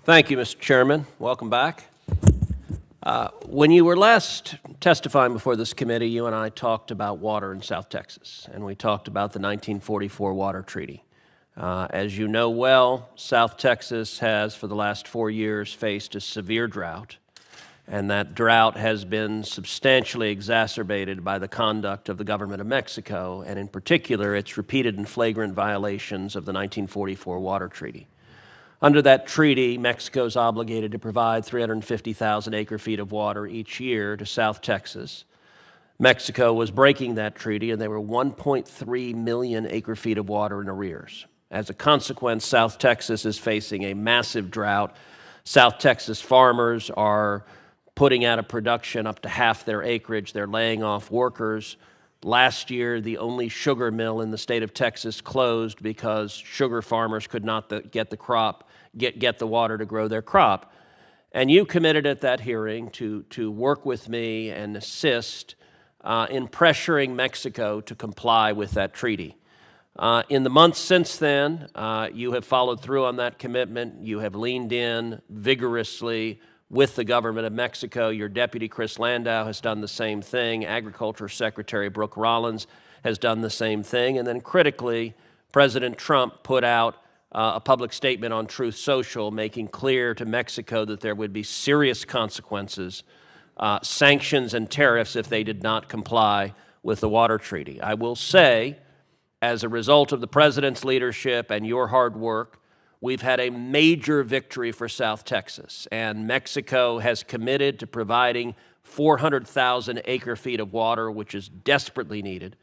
Thank you, Mr. Chairman. Welcome back. When you were last testifying before this committee, you and I talked about water in South Texas, and we talked about the 1944 Water Treaty. As you know well, South Texas has, for the last 4 years, faced a severe drought, and that drought has been substantially exacerbated by the conduct of the government of Mexico, and in particular, its repeated and flagrant violations of the 1944 Water Treaty. Under that treaty, Mexico is obligated to provide 350,000 acre-feet of water each year to South Texas. Mexico was breaking that treaty, and there were 1.3 million acre-feet of water in arrears. As a consequence, South Texas is facing a massive drought. South Texas farmers are putting out of production up to half their acreage. They're laying off workers. Last year, the only sugar mill in the state of Texas closed because sugar farmers could not get the water to grow their crop. And you committed at that hearing to work with me and assist in pressuring Mexico to comply with that treaty. In the months since then, you have followed through on that commitment. You have leaned in vigorously with the government of Mexico. Your deputy, Chris Landau, has done the same thing. Agriculture Secretary Brooke Rollins has done the same thing. And then critically, President Trump put out a public statement on Truth Social making clear to Mexico that there would be serious consequences, sanctions and tariffs if they did not comply with the water treaty. I will say, as a result of the president's leadership and your hard work, we've had a major victory for South Texas, and Mexico has committed to providing 400,000 acre-feet of water, which is desperately needed.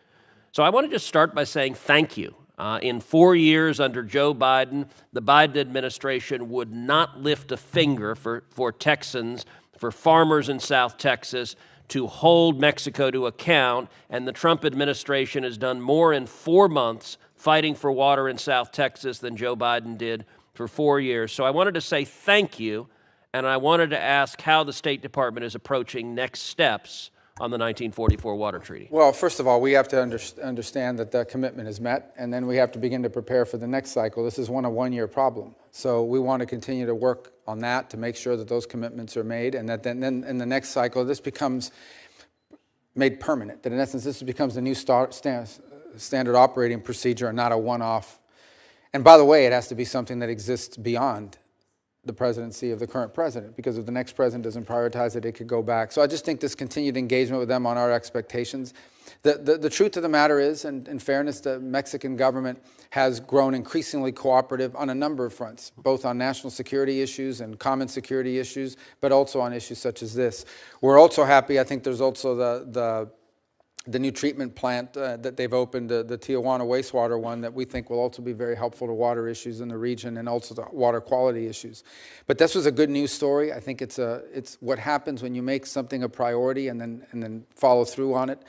So I want to just start by saying thank you. In 4 years under Joe Biden, the Biden administration would not lift a finger for Texans, for farmers in South Texas, to hold Mexico to account, and the Trump administration has done more in 4 months fighting for water in South Texas than Joe Biden did for 4 years. So I wanted to say thank you, and I wanted to ask how the State Department is approaching next steps on the 1944 Water Treaty. Well, first of all, we have to understand that that commitment is met, and then we have to begin to prepare for the next cycle. This is a one-year problem. So we want to continue to work on that to make sure that those commitments are made, and that then in the next cycle, this becomes made permanent, that in essence, this becomes a new standard operating procedure and not a one-off. And by the way, it has to be something that exists beyond the presidency of the current president, because if the next president doesn't prioritize it, it could go back. So I just think this continued engagement with them on our expectations. The truth of the matter is, and in fairness, the Mexican government has grown increasingly cooperative on a number of fronts, both on national security issues and common security issues, but also on issues such as this. We're also happy, I think there's also the new treatment plant that they've opened, the Tijuana wastewater one, that we think will also be very helpful to water issues in the region and also to water quality issues. But this was a good news story. I think it's what happens when you make something a priority and then follow through on it.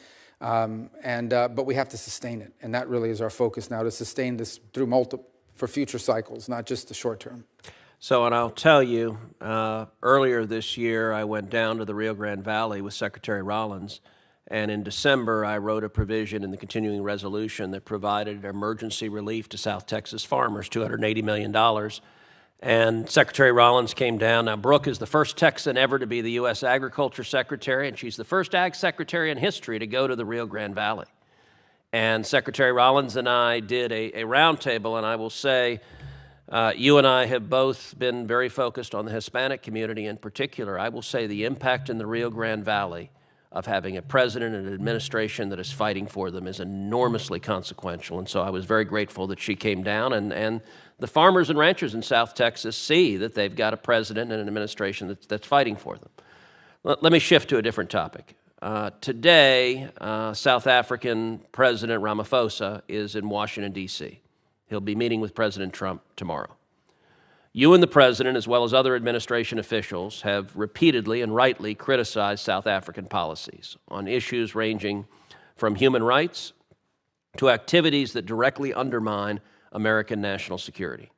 But we have to sustain it, and that really is our focus now, to sustain this through for future cycles, not just the short term. So, and I'll tell you, earlier this year, I went down to the Rio Grande Valley with Secretary Rollins. And in December, I wrote a provision in the continuing resolution that provided emergency relief to South Texas farmers, $280 million. And Secretary Rollins came down. Now, Brooke is the first Texan ever to be the U.S. Agriculture Secretary, and she's the first Ag Secretary in history to go to the Rio Grande Valley. And Secretary Rollins and I did a roundtable, and I will say, you and I have both been very focused on the Hispanic community in particular. I will say the impact in the Rio Grande Valley of having a president and an administration that is fighting for them is enormously consequential. And so I was very grateful that she came down, and the farmers and ranchers in South Texas see that they've got a president and an administration that's fighting for them. Let me shift to a different topic. Today, South African President Ramaphosa is in Washington, D.C. He'll be meeting with President Trump tomorrow. You and the president, as well as other administration officials, have repeatedly and rightly criticized South African policies on issues ranging from human rights to activities that directly undermine American national security.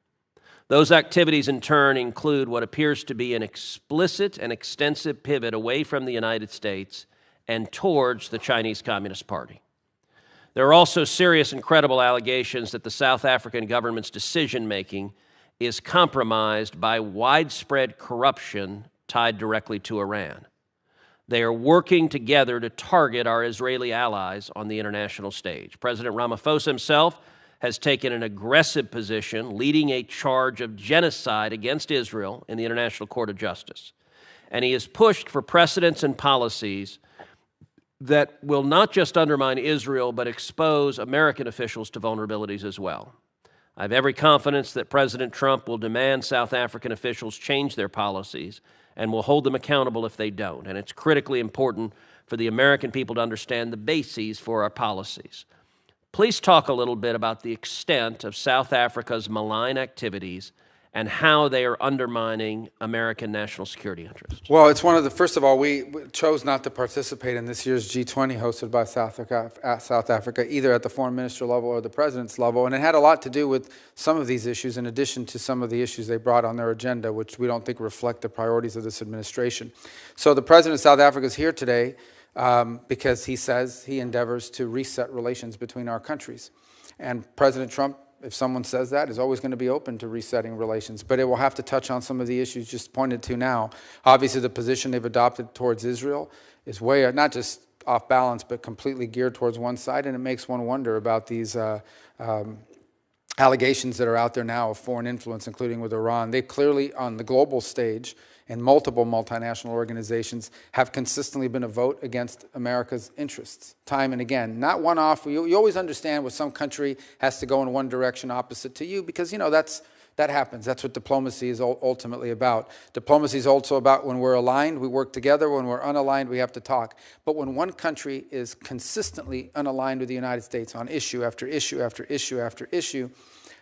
Those activities, in turn, include what appears to be an explicit and extensive pivot away from the United States and towards the Chinese Communist Party. There are also serious and credible allegations that the South African government's decision-making is compromised by widespread corruption tied directly to Iran. They are working together to target our Israeli allies on the international stage. President Ramaphosa himself has taken an aggressive position, leading a charge of genocide against Israel in the International Court of Justice. And he has pushed for precedents and policies that will not just undermine Israel, but expose American officials to vulnerabilities as well. I have every confidence that President Trump will demand South African officials change their policies and will hold them accountable if they don't. And it's critically important for the American people to understand the bases for our policies. Please talk a little bit about the extent of South Africa's malign activities and how they are undermining American national security interests. Well, it's one of the, first of all, we chose not to participate in this year's G20 hosted by South Africa, either at the foreign minister level or the president's level. And it had a lot to do with some of these issues, in addition to some of the issues they brought on their agenda, which we don't think reflect the priorities of this administration. So the president of South Africa is here today because he says he endeavors to reset relations between our countries. And President Trump, if someone says that, is always going to be open to resetting relations, but it will have to touch on some of the issues just pointed to now. Obviously, the position they've adopted towards Israel is way, not just off balance, but completely geared towards one side, and it makes one wonder about these allegations that are out there now of foreign influence, including with Iran. They clearly, on the global stage, and multiple multinational organizations have consistently been a vote against America's interests, time and again. Not one-off. You always understand when some country has to go in one direction opposite to you because, you know, that happens. That's what diplomacy is ultimately about. Diplomacy is also about when we're aligned, we work together. When we're unaligned, we have to talk. But when one country is consistently unaligned with the United States on issue after issue after issue after issue,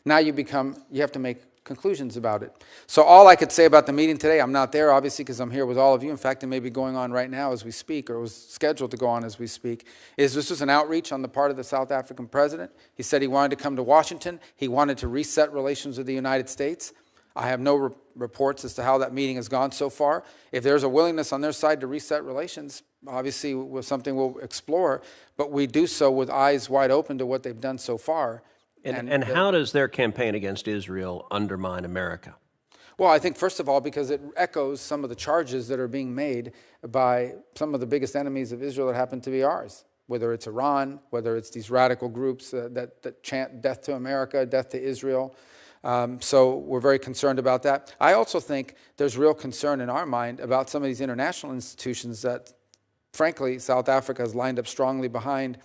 now you have to make conclusions about it. So all I could say about the meeting today, I'm not there obviously because I'm here with all of you. In fact, it may be going on right now as we speak, or was scheduled to go on as we speak, is this was an outreach on the part of the South African president. He said he wanted to come to Washington. He wanted to reset relations with the United States. I have no reports as to how that meeting has gone so far. If there's a willingness on their side to reset relations, obviously something we'll explore, but we do so with eyes wide open to what they've done so far. And how does their campaign against Israel undermine America? Well, I think, first of all, because it echoes some of the charges that are being made by some of the biggest enemies of Israel that happen to be ours, whether it's Iran, whether it's these radical groups that chant death to America, death to Israel. So we're very concerned about that. I also think there's real concern in our mind about some of these international institutions that, frankly, South Africa has lined up strongly behind,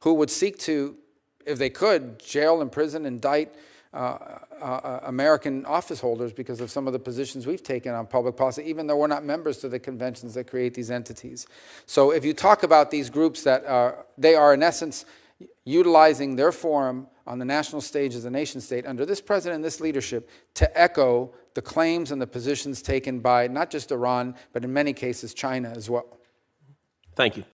who would seek to, if they could, jail, imprison, indict American office holders because of some of the positions we've taken on public policy, even though we're not members to the conventions that create these entities. So if you talk about these groups they are in essence utilizing their forum on the national stage as a nation state under this president and this leadership to echo the claims and the positions taken by not just Iran, but in many cases China as well. Thank you.